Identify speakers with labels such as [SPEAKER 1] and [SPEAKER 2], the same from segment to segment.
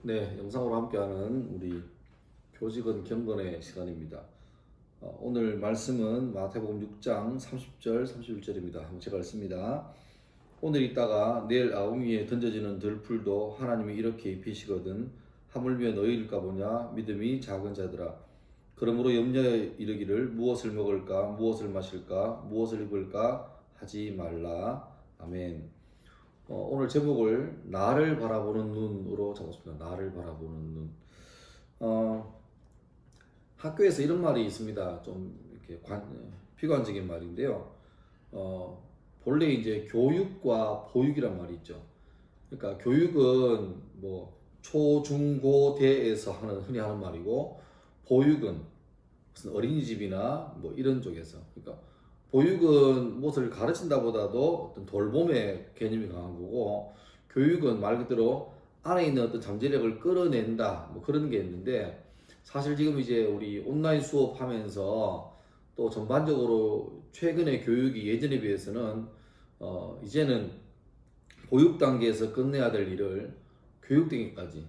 [SPEAKER 1] 네, 영상으로 함께하는 우리 교직원 경건의 시간입니다. 오늘 말씀은 마태복음 6장 30절, 31절입니다. 한번 제가 읽습니다. 오늘 있다가 내일 아웅이에 던져지는 들풀도 하나님이 이렇게 입히시거든 하물며 너희일까 보냐 믿음이 작은 자들아. 그러므로 염려에 이르기를 무엇을 먹을까 무엇을 마실까 무엇을 입을까 하지 말라. 아멘. 오늘 제목을 나를 바라보는 눈으로 잡았습니다. 나를 바라보는 눈. 학교에서 이런 말이 있습니다. 좀 이렇게 비관적인 말인데요. 본래 이제 교육과 보육이란 말이 있죠. 그러니까 교육은 뭐 초, 중, 고, 대에서 흔히 하는 말이고, 보육은 무슨 어린이집이나 뭐 이런 쪽에서. 그러니까 보육은 무엇을 가르친다보다도 어떤 돌봄의 개념이 강한 거고, 교육은 말 그대로 안에 있는 어떤 잠재력을 끌어낸다 뭐 그런 게 있는데, 사실 지금 이제 우리 온라인 수업하면서 또 전반적으로 최근의 교육이 예전에 비해서는 이제는 보육 단계에서 끝내야 될 일을 교육 단계까지,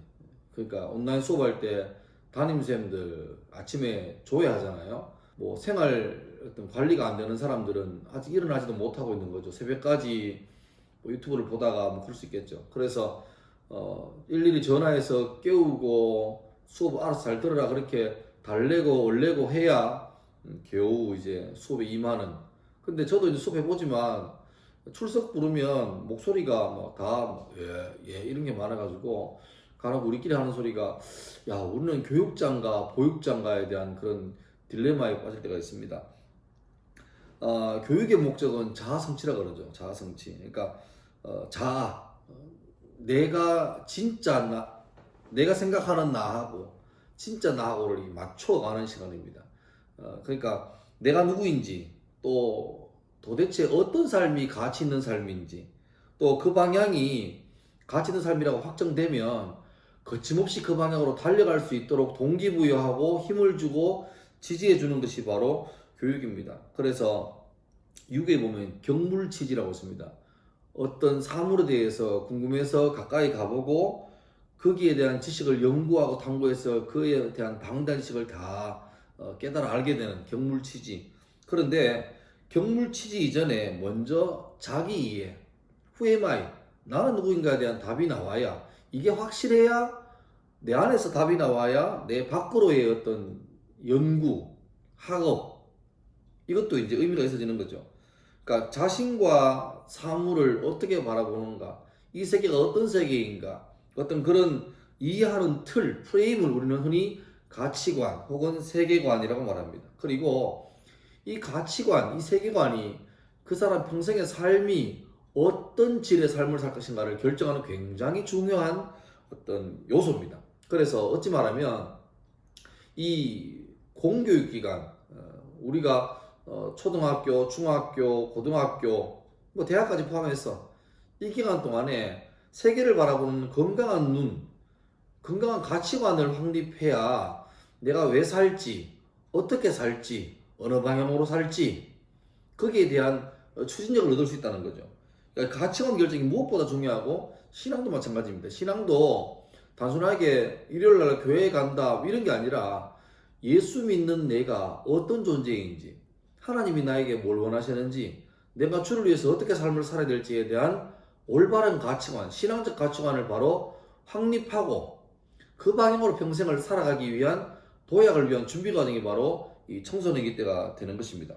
[SPEAKER 1] 그러니까 온라인 수업할 때 담임쌤들 아침에 조회하잖아요. 뭐 생활 어떤 관리가 안 되는 사람들은 아직 일어나지도 못하고 있는 거죠. 새벽까지 뭐 유튜브를 보다가 뭐 그럴 수 있겠죠. 그래서 일일이 전화해서 깨우고 수업 알아서 잘 들으라 그렇게 달래고 얼래고 해야 겨우 이제 수업에 임하는. 근데 저도 이제 수업 해보지만 출석 부르면 목소리가 뭐다예 이런 게 많아가지고 간혹 우리끼리 하는 소리가, 야 우리는 교육장가 보육장가에 대한 그런 딜레마에 빠질 때가 있습니다. 교육의 목적은 자아 성취라 그러죠. 자아 성취. 그러니까 자아, 내가 진짜 내가 생각하는 나하고 진짜 나하고를 맞춰가는 시간입니다. 그러니까 내가 누구인지, 또 도대체 어떤 삶이 가치 있는 삶인지, 또 그 방향이 가치 있는 삶이라고 확정되면 거침없이 그 방향으로 달려갈 수 있도록 동기부여하고 힘을 주고 지지해 주는 것이 바로 교육입니다. 그래서 유교에 보면 경물치지라고 있습니다. 어떤 사물에 대해서 궁금해서 가까이 가보고 거기에 대한 지식을 연구하고 탐구해서 그에 대한 방대한 지식을 다 깨달아 알게 되는 경물치지. 그런데 경물치지 이전에 먼저 자기 이해, who am I? 나는 누구인가에 대한 답이 나와야, 이게 확실해야, 내 안에서 답이 나와야 내 밖으로의 어떤 연구, 학업, 이것도 이제 의미가 있어지는 거죠. 그러니까 자신과 사물을 어떻게 바라보는가, 이 세계가 어떤 세계인가, 어떤 그런 이해하는 틀, 프레임을 우리는 흔히 가치관 혹은 세계관이라고 말합니다. 그리고 이 가치관, 이 세계관이 그 사람 평생의 삶이 어떤 질의 삶을 살 것인가를 결정하는 굉장히 중요한 어떤 요소입니다. 그래서 어찌 말하면 이 공교육기간, 우리가 초등학교, 중학교, 고등학교, 뭐 대학까지 포함해서 이 기간 동안에 세계를 바라보는 건강한 눈, 건강한 가치관을 확립해야 내가 왜 살지, 어떻게 살지, 어느 방향으로 살지, 거기에 대한 추진력을 얻을 수 있다는 거죠. 그러니까 가치관 결정이 무엇보다 중요하고, 신앙도 마찬가지입니다. 신앙도 단순하게 일요일날 교회에 간다 이런 게 아니라 예수 믿는 내가 어떤 존재인지, 하나님이 나에게 뭘 원하시는지, 내가 주를 위해서 어떻게 삶을 살아야 될지에 대한 올바른 가치관, 신앙적 가치관을 바로 확립하고 그 방향으로 평생을 살아가기 위한 도약을 위한 준비 과정이 바로 이 청소년기 때가 되는 것입니다.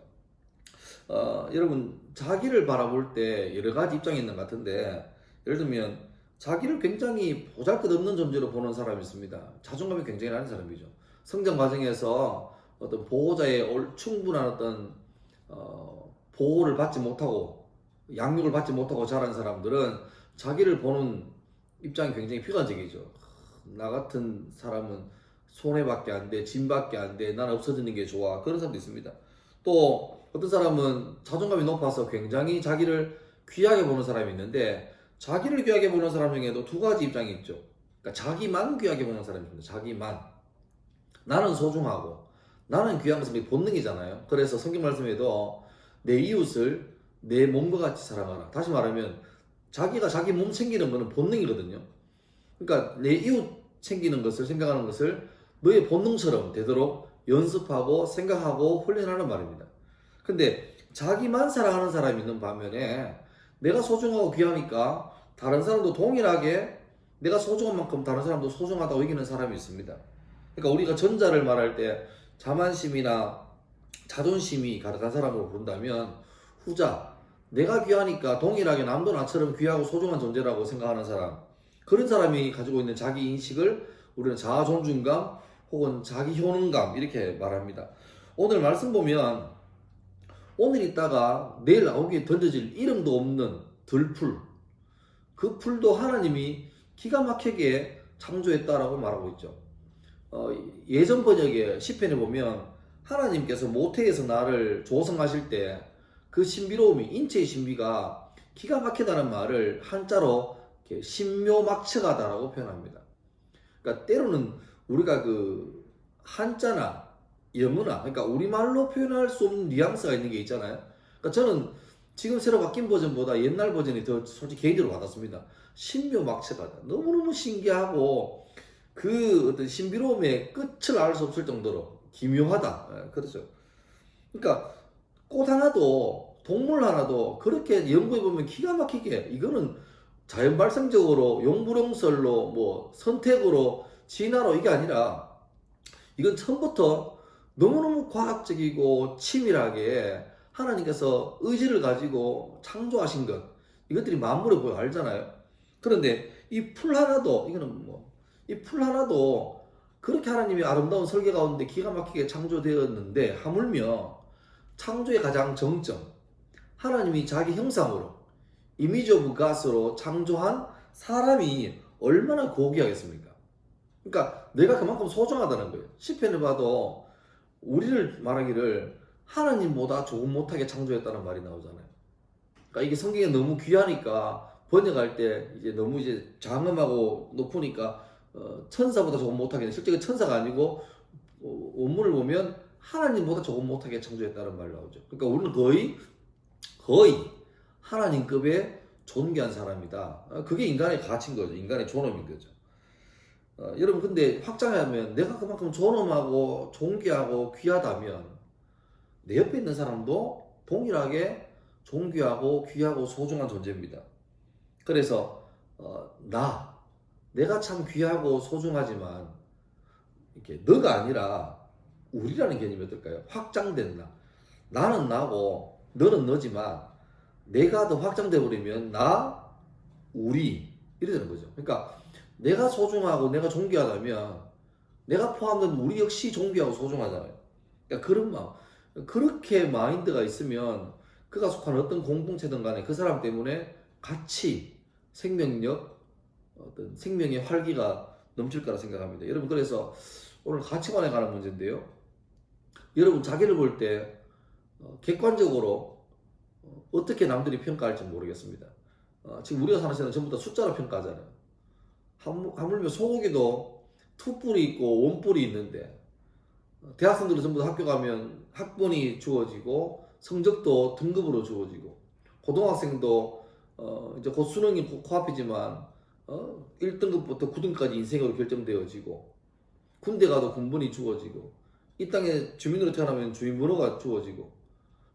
[SPEAKER 1] 여러분, 자기를 바라볼 때 여러 가지 입장이 있는 것 같은데, 예를 들면 자기를 굉장히 보잘것없는 존재로 보는 사람이 있습니다. 자존감이 굉장히 낮은 사람이죠. 성장 과정에서 어떤 보호자의 충분한 어떤 보호를 받지 못하고 양육을 받지 못하고 자란 사람들은 자기를 보는 입장이 굉장히 비관적이죠. 나 같은 사람은 손해밖에 안 돼, 짐밖에 안 돼, 난 없어지는 게 좋아, 그런 사람도 있습니다. 또 어떤 사람은 자존감이 높아서 굉장히 자기를 귀하게 보는 사람이 있는데, 자기를 귀하게 보는 사람 중에도 두 가지 입장이 있죠. 그러니까 자기만 귀하게 보는 사람이 있습니다. 자기만. 나는 소중하고 나는 귀한 것은 본능이잖아요. 그래서 성경 말씀에도 내 이웃을 내 몸과 같이 사랑하라. 다시 말하면 자기가 자기 몸 챙기는 것은 본능이거든요. 그러니까 내 이웃 챙기는 것을 생각하는 것을 너의 본능처럼 되도록 연습하고 생각하고 훈련하는 말입니다. 근데 자기만 사랑하는 사람이 있는 반면에 내가 소중하고 귀하니까 다른 사람도 동일하게 내가 소중한 만큼 다른 사람도 소중하다고 여기는 사람이 있습니다. 그러니까 우리가 전자를 말할 때 자만심이나 자존심이 가득한 사람으로 부른다면 후자, 내가 귀하니까 동일하게 남도 나처럼 귀하고 소중한 존재라고 생각하는 사람, 그런 사람이 가지고 있는 자기 인식을 우리는 자아 존중감 혹은 자기 효능감 이렇게 말합니다. 오늘 말씀 보면 오늘 있다가 내일 나오기에 던져질 이름도 없는 들풀, 그 풀도 하나님이 기가 막히게 창조했다라고 말하고 있죠. 예전 번역의 시편에 보면 하나님께서 모태에서 나를 조성하실 때 그 신비로움이, 인체의 신비가 기가 막히다는 말을 한자로 신묘막측하다라고 표현합니다. 그러니까 때로는 우리가 그 한자나 영어나, 그러니까 우리말로 표현할 수 없는 뉘앙스가 있는 게 있잖아요. 그러니까 저는 지금 새로 바뀐 버전보다 옛날 버전이 더 솔직히 개인적으로 받았습니다. 신묘막측하다. 너무너무 신기하고 그 어떤 신비로움의 끝을 알 수 없을 정도로 기묘하다. 그렇죠. 그러니까 꽃 하나도 동물 하나도 그렇게 연구해보면 기가 막히게, 이거는 자연 발생적으로 용불용설로 뭐 선택으로 진화로 이게 아니라 이건 처음부터 너무너무 과학적이고 치밀하게 하나님께서 의지를 가지고 창조하신 것, 이것들이 만물에 보여 알잖아요. 그런데 이 풀 하나도, 이거는 뭐 이 풀 하나도 그렇게 하나님이 아름다운 설계 가운데 기가 막히게 창조되었는데, 하물며 창조의 가장 정점, 하나님이 자기 형상으로 이미지 오브 갓으로 창조한 사람이 얼마나 고귀하겠습니까? 그러니까 내가 그만큼 소중하다는 거예요. 시편을 봐도 우리를 말하기를 하나님보다 조금 못하게 창조했다는 말이 나오잖아요. 그러니까 이게 성경에 너무 귀하니까 번역할 때 이제 너무 이제 장엄하고 높으니까 천사보다 조금 못하게, 실제 천사가 아니고 원문을 보면 하나님보다 조금 못하게 창조했다는 말이 나오죠. 그러니까 우리는 거의 하나님급의 존귀한 사람이다. 그게 인간의 가치인 거죠. 인간의 존엄인 거죠. 여러분, 근데 확장하면 내가 그만큼 존엄하고 존귀하고 귀하다면 내 옆에 있는 사람도 동일하게 존귀하고 귀하고 소중한 존재입니다. 그래서 내가 참 귀하고 소중하지만 이렇게 너가 아니라 우리라는 개념이 어떨까요? 확장된 나. 나는 나고 너는 너지만 내가 더 확장돼 버리면 나, 우리 이래 되는 거죠. 그러니까 내가 소중하고 내가 존귀하다면 내가 포함된 우리 역시 존귀하고 소중하잖아요. 그러니까 그런 마음, 그렇게 마인드가 있으면 그가 속한 어떤 공동체든 간에 그 사람 때문에 가치, 생명력, 어떤 생명의 활기가 넘칠 거라 생각합니다. 여러분, 그래서 오늘 가치관에 관한 문제인데요. 여러분, 자기를 볼 때 객관적으로 어떻게 남들이 평가할지 모르겠습니다. 지금 우리가 사는 세상은 전부 다 숫자로 평가하잖아요. 하물며 소고기도 투뿔이 있고 원뿔이 있는데, 대학생들은 전부 다 학교 가면 학번이 주어지고 성적도 등급으로 주어지고, 고등학생도 이제 곧 수능이 코앞이지만 1등급부터 9등까지 인생으로 결정되어지고, 군대 가도 군번이 주어지고, 이 땅에 주민으로 태어나면 주민번호가 주어지고.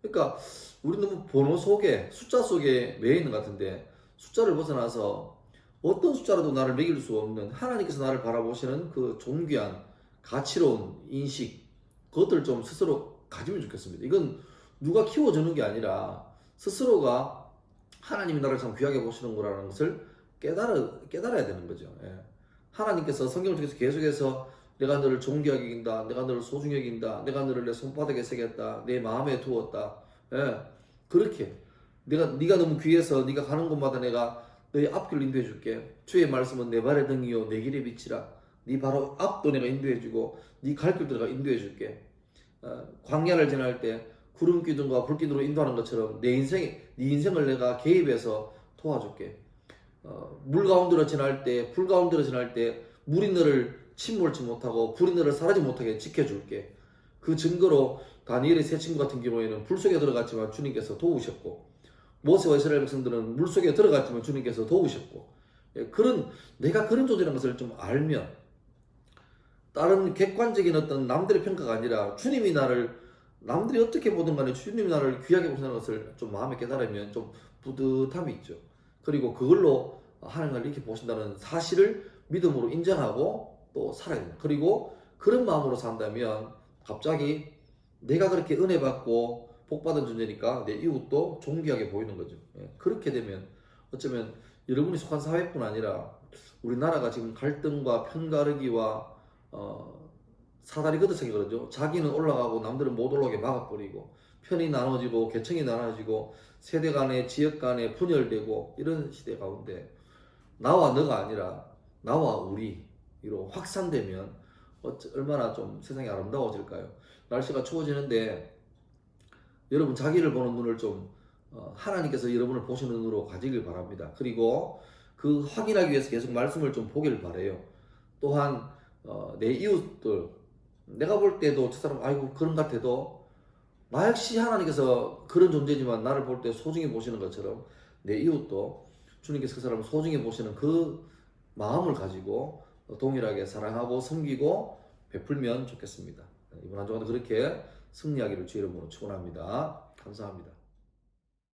[SPEAKER 1] 그러니까 우리 너무 번호 속에, 숫자 속에 매여 있는 것 같은데, 숫자를 벗어나서 어떤 숫자라도 나를 매길 수 없는 하나님께서 나를 바라보시는 그 존귀한 가치로운 인식, 그것들 좀 스스로 가지면 좋겠습니다. 이건 누가 키워주는 게 아니라 스스로가 하나님이 나를 참 귀하게 보시는 거라는 것을 깨달아야 되는 거죠. 하나님께서 성경을 통해서 계속해서 내가 너를 존귀하게 여긴다, 내가 너를 소중히 여긴다, 내가 너를 내 손바닥에 새겼다, 내 마음에 두었다. 그렇게 네가 너무 귀해서 네가 가는 곳마다 내가 너의 앞길 인도해 줄게. 주의 말씀은 내 발의 등이요 내 길의 빛이라. 네 바로 앞도 내가 인도해 주고 네 갈 길도 내가 인도해 줄게. 광야를 지날 때 구름 기둥과 불 기둥으로 인도하는 것처럼 네 인생을 내가 개입해서 도와줄게. 물 가운데로 지날 때, 불 가운데로 지날 때 물이 너를 침몰치 못하고 불이 너를 사라지 못하게 지켜줄게. 그 증거로 다니엘의 세 친구 같은 경우에는 불 속에 들어갔지만 주님께서 도우셨고, 모세와 이스라엘 백성들은 물 속에 들어갔지만 주님께서 도우셨고, 내가 그런 존재라는 것을 좀 알면, 다른 객관적인 어떤 남들의 평가가 아니라 주님이 나를 남들이 어떻게 보든 간에 주님이 나를 귀하게 보시는 것을 좀 마음에 깨달으면 좀 뿌듯함이 있죠. 그리고 그걸로 하나님을 이렇게 보신다는 사실을 믿음으로 인정하고 또 살아야 됩니다. 그리고 그런 마음으로 산다면 갑자기 내가 그렇게 은혜 받고 복 받은 존재니까 내 이웃도 존귀하게 보이는 거죠. 예, 그렇게 되면 어쩌면 여러분이 속한 사회뿐 아니라 우리나라가 지금 갈등과 편가르기와 사다리 걷어차기 그러죠. 자기는 올라가고 남들은 못 올라오게 막아버리고 편이 나눠지고 계층이 나눠지고 세대 간에 지역 간에 분열되고 이런 시대 가운데 나와 너가 아니라 나와 우리로 확산되면 얼마나 좀 세상이 아름다워질까요? 날씨가 추워지는데 여러분 자기를 보는 눈을 좀 하나님께서 여러분을 보시는 눈으로 가지길 바랍니다. 그리고 그 확인하기 위해서 계속 말씀을 좀 보길 바래요. 또한 내 이웃들 내가 볼 때도 저 사람 아이고 그런 것 같아도 나 역시 하나님께서 그런 존재지만 나를 볼 때 소중히 보시는 것처럼 내 이웃도 주님께서 그 사람을 소중히 보시는 그 마음을 가지고 동일하게 사랑하고 섬기고 베풀면 좋겠습니다. 이번 한 주간도 그렇게 승리하기를 주의 이름으로 축원합니다. 감사합니다.